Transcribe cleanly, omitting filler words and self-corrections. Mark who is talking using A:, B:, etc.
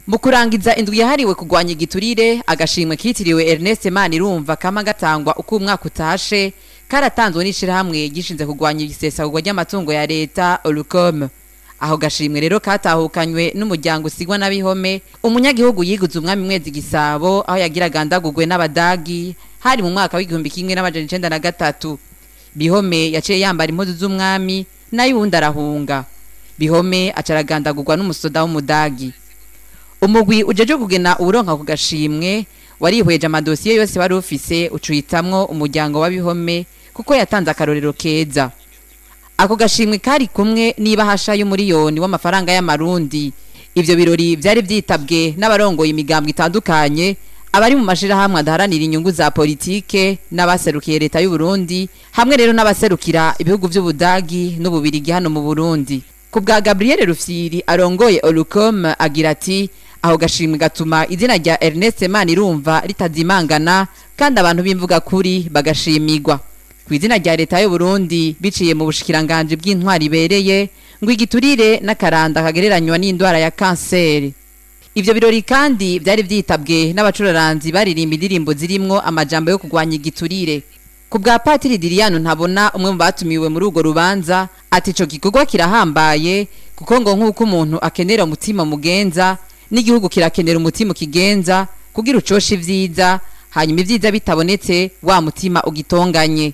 A: Mu kurangiza indwi yahariwe kugwanya igiturire, agashimwe kitiriwe Ernest Manirumva kama gatangwa uko umwaka utashe karatanzwe n'ishirahamwe gishinze kugwanya isesagurwa ry'amatungo ya leta Olucom. Aho gashimwe rero katahukanywe n'umuryango usigwa n'abihome, umunyagihugu yiguze umwami Mwezi Gisabo aho yagira gandagurwe n'abadagi hari mu mwaka w'1903. Bihome yaciye yambara impuzu z'umwami nayo uwundi arahunga. Bihome acaragandagurwa n'umusoda w'umudagi. Umugwi ujeje kugena uburonka ku gashimwe warihweje amadosiye yose wari ufise ucuhitamwo umuryango wa Bihome kuko yatanze akarorero keza. Ako gashimwe kari kumwe n'ibahasha y'umuriyoni w'amafaranga y'amarundi. Ivyo birori vyari vyitabwe n'abarongoye imigambwe itandukanye, abari mu mashirahamwe adaharanira inyungu za politike n'abaserukiye leta y'u Burundi, hamwe rero n'abaserukira ibihugu vy'Ubudagi n'Ububirigi hano mu Burundi. Ku bwa Gabriel Rufyiri arongoye Olucom agira ati aho gashimwe gatuma izina rya Ernest Manirumva ritazimangana kandi abantu bimvuga kuri bagashimirwa. Ku izina rya leta y'u Burundi biciye mu bushikiranganje bw'intwari ibereye ngo igiturire n'akaranda kagereranywa n'indwara ya kanseri. Ivyo birori kandi vyari vyitabwe n'abacuraranzi baririmba indirimbo zirimwo amajambo yo kugwanya igiturire. Ku bwa Patiri Diriano Ntabona umwe mu batumiwe muri urwo rubanza ati ico gikorwa kirahambaye kuko ngo nk'uko umuntu akenera umutima mugenza n'igihugu kirakenera umutima kigenza kugira ucoshe ivyiza, hanyuma ivyiza bitabonetse wa mutima ugitonganye.